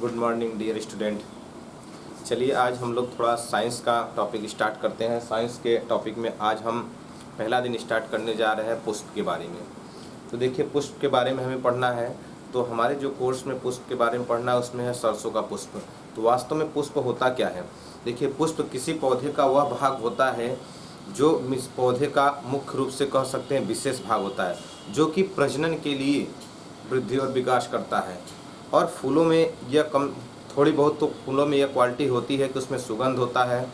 Good morning dear student. चलिए आज हम लोग थोड़ा साइंस का टॉपिक स्टार्ट करते हैं। साइंस के टॉपिक में आज हम पहला दिन स्टार्ट करने जा रहे हैं पुष्प के बारे में। तो देखिए पुष्प के बारे में हमें पढ़ना है, तो हमारे जो कोर्स में पुष्प के बारे में पढ़ना है उसमें है सरसों का पुष्प। तो वास्तव में पुष्प होता क्या है? देखिए पुष्प किसी पौधे का वह भाग होता है जो इस पौधे का मुख्य रूप से कह सकते हैं विशेष भाग होता है, जो कि प्रजनन के लिए वृद्धि और विकास करता है। और फूलों में यह थोड़ी बहुत तो फूलों में यह क्वालिटी होती है कि उसमें सुगंध होता है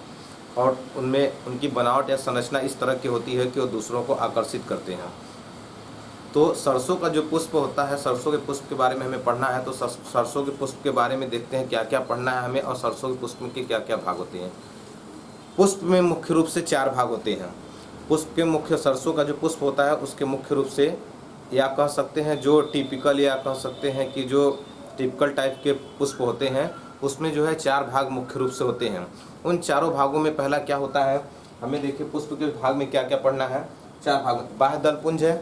और उनमें उनकी बनावट या संरचना इस तरह की होती है कि वो दूसरों को आकर्षित करते हैं। तो सरसों का जो पुष्प होता है, सरसों के पुष्प के बारे में हमें पढ़ना है। तो सरसों के पुष्प के बारे में देखते हैं क्या क्या पढ़ना है हमें और सरसों के पुष्प के क्या क्या भाग होते हैं। पुष्प में मुख्य रूप से 4 भाग होते हैं। पुष्प के मुख्य सरसों का जो पुष्प होता है उसके मुख्य रूप से या कह सकते हैं जो टिपिकल या कह सकते हैं कि जो टिपिकल टाइप के पुष्प होते हैं उसमें जो है 4 भाग मुख्य रूप से होते हैं। उन चारों भागों में पहला क्या होता है, हमें देखिए पुष्प के भाग में क्या क्या पढ़ना है। 4 भाग बाह्य दल पुंज है,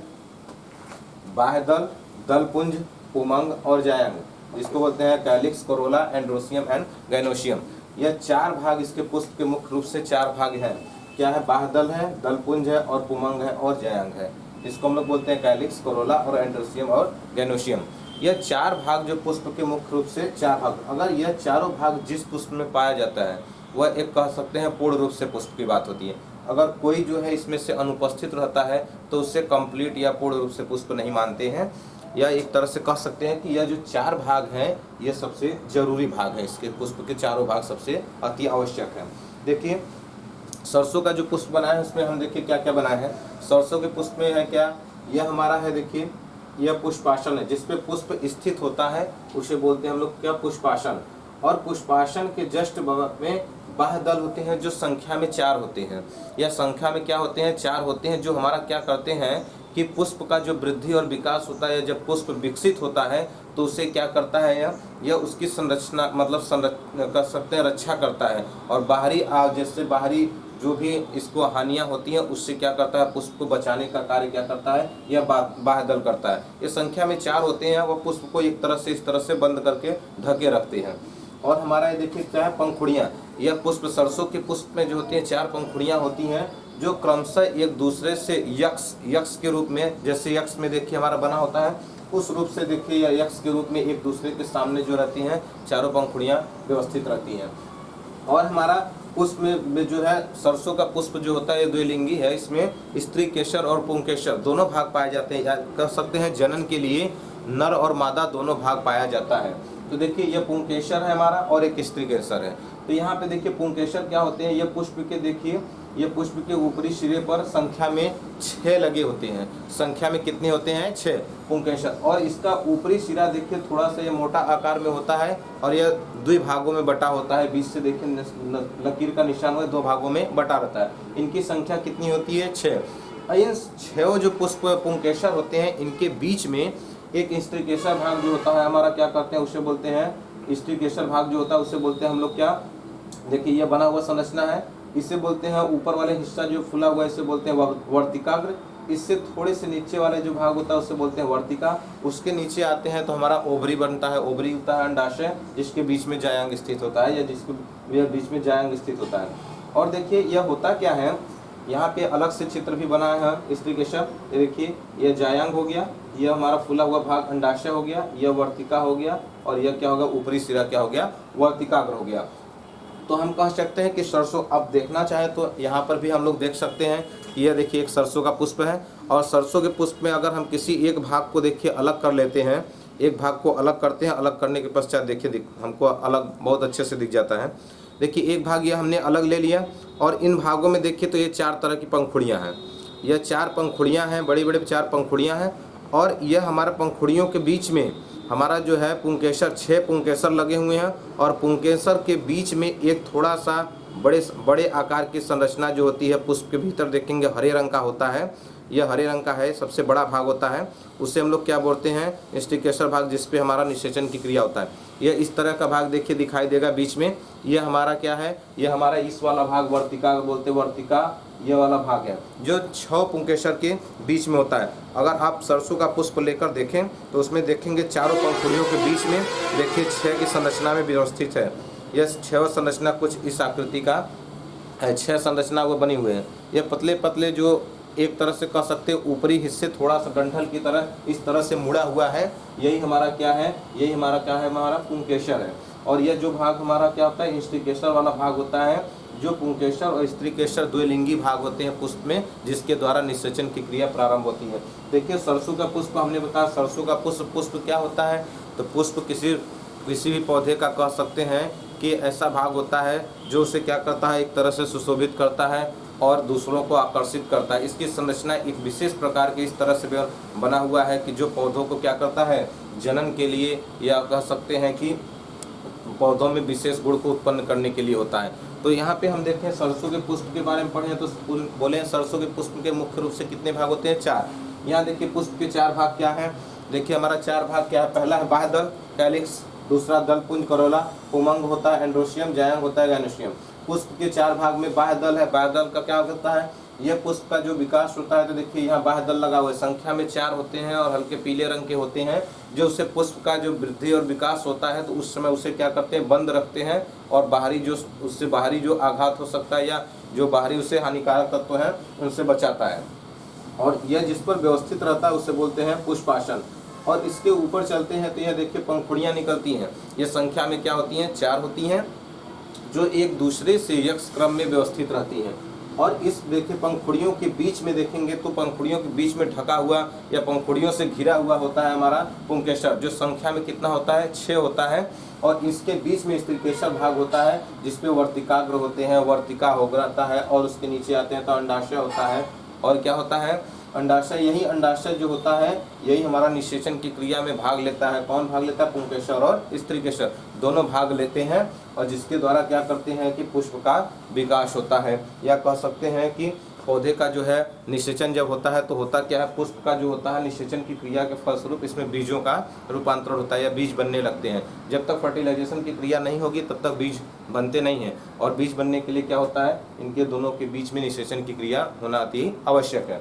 बाह्य दल, दल पुंज, पुमंग और जायंग, जिसको बोलते हैं कैलिक्स, कोरोला, एंड्रोसियम एंड गैनोशियम। यह 4 भाग इसके पुष्प के मुख्य रूप से 4 भाग हैं। क्या है? बाह्य दल है, दल पुंज है और पुमंग है और जायंग है। इसको हम लोग बोलते हैं कैलिक्स, कोरोला और एंड्रोसियम और गैनोशियम। यह 4 भाग जो पुष्प के मुख्य रूप से 4 भाग, अगर यह चारों भाग जिस पुष्प में पाया जाता है वह एक कह सकते हैं पूर्ण रूप से पुष्प की बात होती है। अगर कोई जो है इसमें से अनुपस्थित रहता है तो उससे कंप्लीट या पूर्ण रूप से पुष्प नहीं मानते हैं। या एक तरह से कह सकते हैं कि यह जो 4 भाग हैं ये सबसे जरूरी भाग है, इसके पुष्प के चारों भाग सबसे अति आवश्यक है। देखिए सरसों का जो पुष्प बना है उसमें हम देखिए क्या क्या बना है। सरसों के पुष्प में है क्या, यह हमारा है देखिए यह पुष्पासन है, जिसपे पुष्प स्थित होता है उसे बोलते हैं हम लोग क्या, पुष्पासन। और पुष्पासन के जस्ट बगल में बाह्य दल होते हैं जो संख्या में 4 होते हैं। यह संख्या में क्या होते हैं, 4 होते हैं, जो हमारा क्या करते हैं कि पुष्प का जो वृद्धि और विकास होता है, जब पुष्प विकसित होता है तो उसे क्या करता है, यह उसकी संरचना मतलब कर सकते हैं रक्षा करता है। और बाहरी जैसे बाहरी जो भी इसको हानियां होती हैं उससे क्या करता है, पुष्प को बचाने का कार्य क्या करता है, यह बाह्य दल करता है। ये संख्या में 4 होते हैं, वह पुष्प को एक तरह से इस तरह से बंद करके ढके रखते हैं। और हमारा ये देखिए क्या है, पंखुड़ियाँ। यह पुष्प सरसों के पुष्प में जो होती हैं 4 पंखुड़ियाँ होती हैं जो क्रमशः एक दूसरे से यक्ष के रूप में, जैसे यक्ष में देखिए हमारा बना होता है उस रूप से देखिए या यक्ष के रूप में एक दूसरे के सामने जो रहती हैं चारों पंखुड़ियाँ व्यवस्थित रहती हैं। और हमारा पुष्प में जो है सरसों का पुष्प जो होता है ये द्विलिंगी है, इसमें स्त्री केसर और पुंकेसर दोनों भाग पाए जाते हैं। या कह सकते हैं जनन के लिए नर और मादा दोनों भाग पाया जाता है। तो देखिए यह पुंकेसर है हमारा और एक स्त्री केसर है। तो यहाँ पे देखिए पुंकेसर क्या होते हैं, ये पुष्प के देखिए ये पुष्प के ऊपरी सिरे पर संख्या में 6 लगे होते हैं। संख्या में कितने होते हैं, 6 पुंकेसर। और इसका ऊपरी सिरा देखिए थोड़ा सा ये मोटा आकार में होता है और यह 2 भागों में बटा होता है। बीच से देखिए लकीर का निशान हुआ 2 भागों में बटा रहता है। इनकी संख्या कितनी होती है, 6। इन 6 जो पुष्प पुंकेसर होते हैं इनके बीच में एक स्त्री केसर भाग जो होता है हमारा क्या करते हैं, उसे बोलते हैं स्त्री केसर भाग जो होता है उसे बोलते हैं हम लोग क्या, देखिए यह बना हुआ संरचना है, इसे बोलते हैं ऊपर वाले हिस्सा जो फुला हुआ है इसे बोलते हैं वर्तिकाग्र। इससे थोड़े से नीचे वाले जो भाग होता है उसे बोलते हैं वर्तिका। उसके नीचे आते हैं तो हमारा ओवरी बनता है, ओवरी होता है अंडाशय जिसके बीच में जायंग स्थित होता है या जिसके बीच में जायंग स्थित होता है। और देखिए यह होता क्या है, यहाँ पे अलग से चित्र भी बना है स्त्री केसर। ये देखिए यह जायंग हो गया, यह हमारा फूला हुआ भाग अंडाशय हो गया, यह वर्तिका हो गया और यह क्या होगा, ऊपरी सिरा क्या हो गया, वर्तिकाग्र हो गया। तो हम कह सकते हैं कि सरसों अब देखना चाहे तो यहाँ पर भी हम लोग देख सकते हैं कि यह देखिए एक सरसों का पुष्प है। और सरसों के पुष्प में अगर हम किसी एक भाग को देखिए अलग कर लेते हैं, एक भाग को अलग करते हैं, अलग करने के पश्चात देखिए हमको अलग बहुत अच्छे से दिख जाता है। देखिए एक भाग ये हमने अलग ले लिया और इन भागों में देखिए तो ये 4 तरह की पंखुड़ियाँ हैं। यह 4 पंखुड़ियाँ हैं, बड़ी बड़ी 4 पंखुड़ियाँ हैं। और यह हमारे पंखुड़ियों के बीच में हमारा जो है पुंकेसर 6 पुंकेसर लगे हुए हैं। और पुंकेसर के बीच में एक थोड़ा सा बड़े आकार की संरचना जो होती है पुष्प के भीतर देखेंगे हरे रंग का होता है, यह हरे रंग का है, सबसे बड़ा भाग होता है, उससे हम लोग क्या बोलते हैं, स्टिकेसर भाग, जिस पे हमारा निषेचन की क्रिया होता है। यह इस तरह का भाग देखिए दिखाई देगा बीच में, यह हमारा क्या है, यह हमारा इस वाला भाग वर्तिका बोलते हैं, वर्तिका ये वाला भाग है जो 6 पुंकेसर के बीच में होता है। अगर आप सरसों का पुष्प लेकर देखें तो उसमें देखेंगे चारों पंखुड़ियों के बीच में देखिए 6 की संरचना में व्यवस्थित है। यह 6 संरचना कुछ इस आकृति का 6 संरचना वो बनी हुए हैं। ये पतले पतले जो एक तरह से कह सकते हैं ऊपरी हिस्से थोड़ा सा डंठल की तरह इस तरह से मुड़ा हुआ है, यही हमारा क्या है, यही हमारा क्या है, हमारा पुंकेसर है। और यह जो भाग हमारा क्या होता है, स्त्रीकेसर वाला भाग होता है, जो पुंकेसर और स्त्रीकेसर द्विलिंगी भाग होते हैं पुष्प में, जिसके द्वारा निषेचन की क्रिया प्रारंभ होती है। देखिए सरसों का पुष्प हमने बताया, सरसों का पुष्प क्या होता है, तो पुष्प किसी भी पौधे का कह सकते हैं कि ऐसा भाग होता है जो उसे क्या करता है, एक तरह से सुशोभित करता है और दूसरों को आकर्षित करता है। इसकी संरचना एक विशेष प्रकार के इस तरह से बना हुआ है कि जो पौधों को क्या करता है, जनन के लिए या कह सकते हैं कि पौधों में विशेष गुण को उत्पन्न करने के लिए होता है। तो यहाँ पे हम देखें सरसों के पुष्प के बारे में पढ़ें तो बोले सरसों के पुष्प के मुख्य रूप से कितने भाग होते हैं, 4। यहाँ देखिए पुष्प के 4 भाग क्या है, देखिए हमारा 4 भाग क्या है, पहला है बाह्य दल कैलिक्स, दूसरा दल पुंज करोला, उमंग होता है एंड्रोशियम, जायंग होता है गैनोशियम। पुष्प के 4 भाग में बाह्य दल है, बाह्य दल का क्या होता है, यह पुष्प का जो विकास होता है, तो देखिए यहाँ बाह्य दल लगा हुआ है, संख्या में 4 होते हैं और हल्के पीले रंग के होते हैं, जो उससे पुष्प का जो वृद्धि और विकास होता है तो उस समय उसे क्या करते हैं, बंद रखते हैं और उससे बाहरी जो आघात हो सकता है या जो बाहरी उसे हानिकारक तत्व है उनसे बचाता है। और यह जिस पर व्यवस्थित रहता है उसे बोलते हैं पुष्पासन। और इसके ऊपर चलते हैं तो यह देखिए पंखुड़ियाँ निकलती हैं, ये संख्या में क्या होती हैं, 4 होती हैं, जो एक दूसरे से यक्ष क्रम में व्यवस्थित रहती हैं। और इस देखिए पंखुड़ियों के बीच में देखेंगे तो पंखुड़ियों के बीच में ढका हुआ या पंखुड़ियों से घिरा हुआ होता है हमारा पुंकेसर, जो संख्या में कितना होता है, 6 होता है। और इसके बीच में स्त्रीकेसर भाग होता है जिसपे वर्तिकाग्र होते हैं, वर्तिका हो रहता है, और उसके नीचे आते हैं तो अंडाशय होता है। और क्या होता है, अंडाशय, यही अंडाशय जो होता है यही हमारा निषेचन की क्रिया में भाग लेता है। कौन भाग लेता है, पुंकेसर और स्त्रीकेसर दोनों भाग लेते हैं, और जिसके द्वारा क्या करते हैं कि पुष्प का विकास होता है। या कह सकते हैं कि पौधे का जो है निषेचन जब होता है तो होता क्या है, पुष्प का जो होता है निषेचन की क्रिया के फलस्वरूप इसमें बीजों का रूपांतरण होता है या बीज बनने लगते हैं। जब तक फर्टिलाइजेशन की क्रिया नहीं होगी तब तक बीज बनते नहीं हैं, और बीज बनने के लिए क्या होता है, इनके दोनों के बीच में निषेचन की क्रिया होना अति आवश्यक है।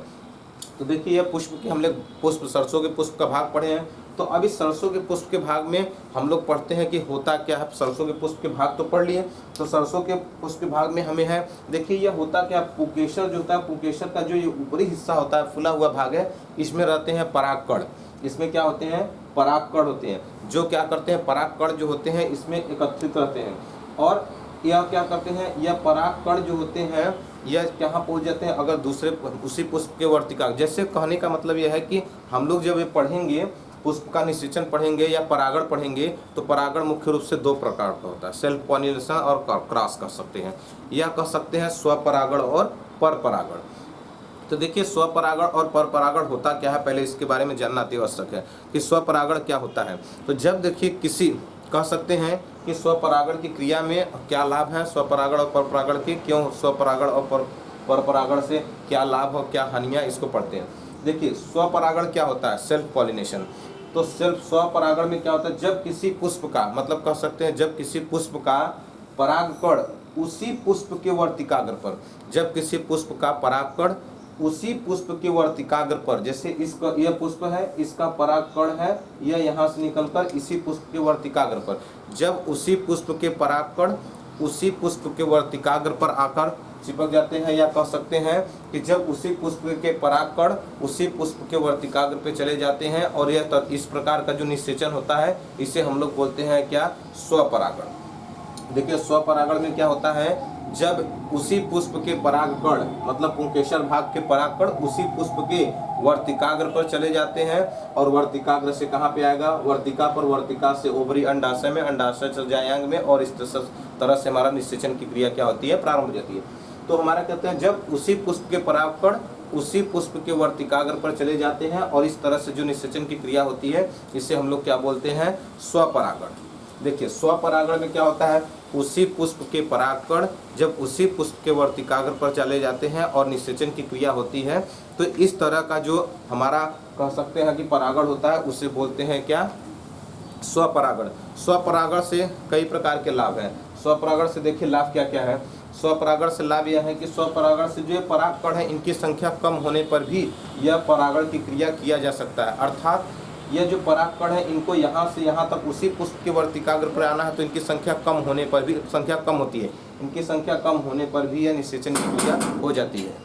तो देखिए यह पुष्प के हम लोग पुष्प सरसों के पुष्प का भाग पढ़े हैं। तो अब इस सरसों के पुष्प के भाग में हम लोग पढ़ते हैं कि होता क्या है। सरसों के पुष्प के भाग तो पढ़ लिए, तो सरसों के पुष्प के भाग में हमें है, देखिए यह होता क्या, पुंकेसर जो होता है, पुंकेसर का जो ये ऊपरी हिस्सा होता है, फुला हुआ भाग है, इसमें रहते हैं परागकण। इसमें क्या होते हैं, परागकण होते हैं, जो क्या करते हैं, परागकण जो होते हैं इसमें एकत्रित रहते हैं। और यह क्या करते हैं, यह परागकण जो होते हैं यह कहाँ पहुँच जाते हैं, अगर दूसरे उसी पुष्प के वर्तिका, जैसे कहने का मतलब यह है कि हम लोग जब ये पढ़ेंगे पुष्प का निषेचन पढ़ेंगे या परागण पढ़ेंगे, तो परागण मुख्य रूप से 2 प्रकार का होता है, सेल्फ पॉलिनेशन और क्रॉस कर सकते हैं, या कह सकते हैं स्वपरागण और परपरागण। तो देखिए स्वपरागण और परपरागण होता क्या है, पहले इसके बारे में जानना अति आवश्यक है कि स्वपरागण क्या होता है। तो जब देखिए किसी कह सकते हैं कि स्वपरागण की क्रिया में क्या लाभ है, स्वपरागण और परपरागण के, क्यों स्वपरागण और परपरागण से क्या लाभ और क्या हानियाँ, इसको पढ़ते हैं। देखिए स्वपरागण क्या होता है, सेल्फ पॉलिनेशन। तो स्वपरागण में क्या होता है, जब किसी पुष्प का, मतलब कह सकते हैं जब किसी पुष्प का परागकण उसी पुष्प के वर्तिकाग्र पर, जब किसी पुष्प का परागकण उसी पुष्प के वर्तिकाग्र पर, जैसे इसका यह पुष्प है, इसका परागकण है, यह यहाँ से निकलकर इसी पुष्प के वर्तिकाग्र पर, जब उसी पुष्प के परागकण उसी पुष्प के वर्तिकाग्र पर आकर चिपक जाते हैं, या कह सकते हैं कि जब उसी पुष्प के परागकण उसी पुष्प के वर्तिकाग्र पे चले जाते हैं, और यह इस प्रकार का जो निषेचन होता है इसे हम लोग बोलते हैं क्या, स्वपरागण। देखिए स्वपरागण में क्या होता है, जब उसी पुष्प के परागकण, मतलब पुंकेसर भाग के परागकण उसी पुष्प के वर्तिकाग्र पर चले जाते हैं, और वर्तिकाग्र से कहाँ पे आएगा, वर्तिका पर, वर्तिका से ओवरी अंडाशय में, अंडाशय से जायांग में, और इस तरह से हमारा निषेचन की क्रिया क्या होती है, प्रारंभ हो जाती है। तो हमारा कहते हैं जब उसी पुष्प के परागकण उसी पुष्प के वर्तिकाग्र पर चले जाते हैं, और इस तरह से जो निषेचन की क्रिया होती है इसे हम लोग क्या बोलते हैं, स्वपरागण। देखिए स्वपरागण में क्या होता है, उसी पुष्प के परागकण जब उसी पुष्प के वर्तिकाग्र पर चले जाते हैं और निषेचन की क्रिया होती है, तो इस तरह का जो हमारा कह सकते हैं कि परागण होता है उसे बोलते हैं क्या, स्वपरागण। स्वपरागण से कई प्रकार के लाभ हैं। स्वपरागण से देखिए लाभ क्या क्या है। स्वपरागण से लाभ यह है कि स्वपरागण से जो परागकण है इनकी संख्या कम होने पर भी यह परागण की क्रिया किया जा सकता है। अर्थात यह जो परागकण है इनको यहाँ से यहाँ तक उसी पुष्प के वर्तिकाग्र पर आना है, तो इनकी संख्या कम होने पर भी, संख्या कम होती है, इनकी संख्या कम होने पर भी यह निषेचन की क्रिया हो जाती है।